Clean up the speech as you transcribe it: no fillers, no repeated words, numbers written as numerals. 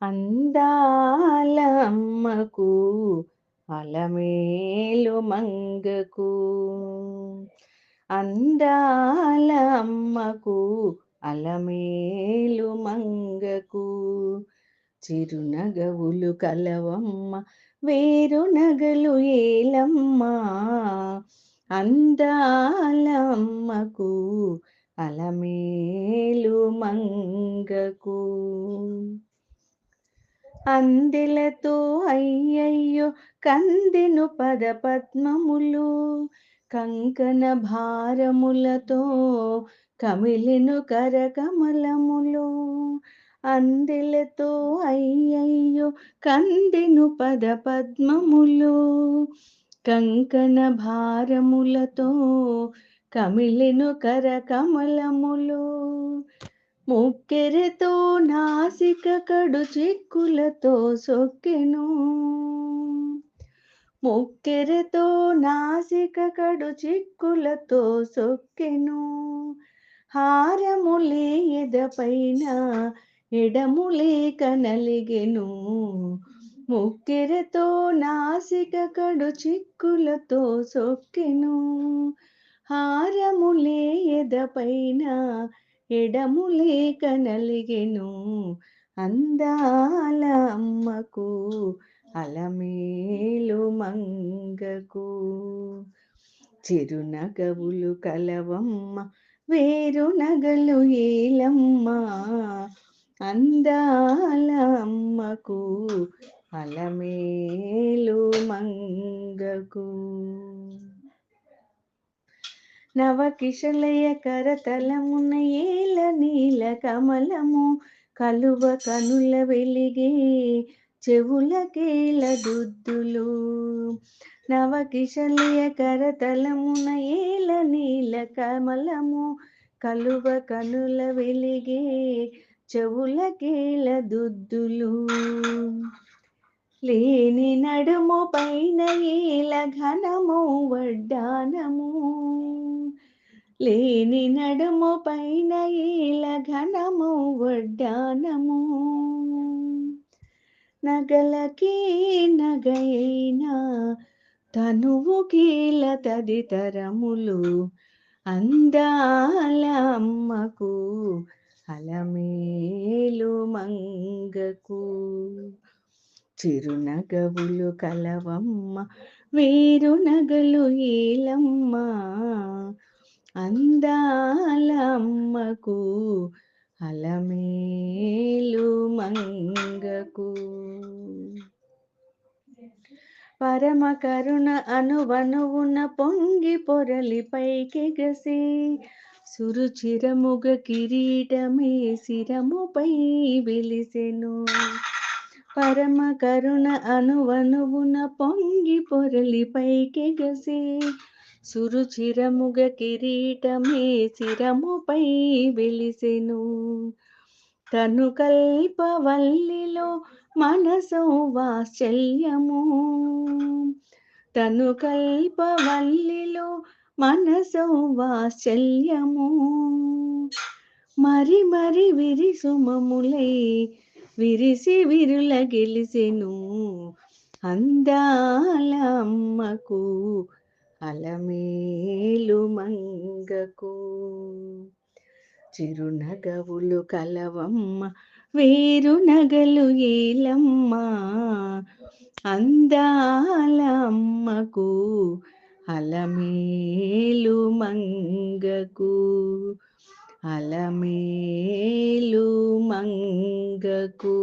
అందాల అమ్మకు అలమేలు మంగకు, అందాల అమ్మకు అలమేలు మంగకు, చిరునగవులు కలవమ్మ వేరు నగలు ఏలమ్మ, అందాల అమ్మకు అలమేలు మంగకు. అందెలతో అయ్యయ్యో కందెను పద పద్మములు, కంకణ భారములతో కమిలెను కరకమలములు. అందెలతో అయ్యయ్యో కందెను పద పద్మములు, కంకణ భారములతో కమిలెను కరకమలములు. ముక్కెరతో నాసిక కడు చిక్కులతో సొక్కెను, ముక్కెరతో నాసిక కడు చిక్కులతో సొక్కెను. హారములే ఎదపైన ఎడములే కనలిగెను, ముక్కెరతో నాసిక కడు చిక్కులతో సొక్కెను. హారములే ఎదపైన ఎడములే కనలిగెను, అందాల అమ్మకు అలమేలు మంగకు. చిరునగవులు కలవమ్మ వేరు నగలు ఏలమ్మ, అందాల అమ్మకు అలమేలు మంగకు. నవకిశలయ కరతలమున ఏల నీల కమలము, కలువ కనుల వెలిగే చెవులకేల దుద్దులు. నవకిశలయ కరతలమున ఏల నీల కమలము, కలువ కనుల వెలిగే చెవులకేల దుద్దులు. లేని నడుము పైన ఏల ఘనము వడ్డానము, లేని నడుము పైన ఏల ఘనము వడ్డానము. నగలకి నగైన తనువుకీల తదితరములు, అందాల అమ్మకు అలమేలు మంగకు. చిరునగవులు కలవమ్మ వేరు నగలు ఏలమ్మ, అందాల అమ్మకు అలమేలు మంగకు. పరమ కరుణ అనువనువున పొంగి పొరలి పైకెగసి, సురుచిరముగ కిరీటమే శిరముపై వెలిసెను. పరమ కరుణ అనువనువున పొంగి పొరలి పైకెగసి, సురుచిరముగ కిరీటమే శిరముపై వెలిసెను. తను కల్పవల్లిలో మనసౌ వాత్సల్యము, తను కల్పవల్లిలో మనసౌ వాత్సల్యము. మరి మరి విరిసుమములై విరిసి విరుల గెలిసెను, అందాల అమ్మకు అలమేలు మంగకు. చిరునగవులు కలవమ్మ వేరు నగలు ఏలమ్మ, అందాల అమ్మకు అలమేలు మంగకు, అలమేలు మంగకు.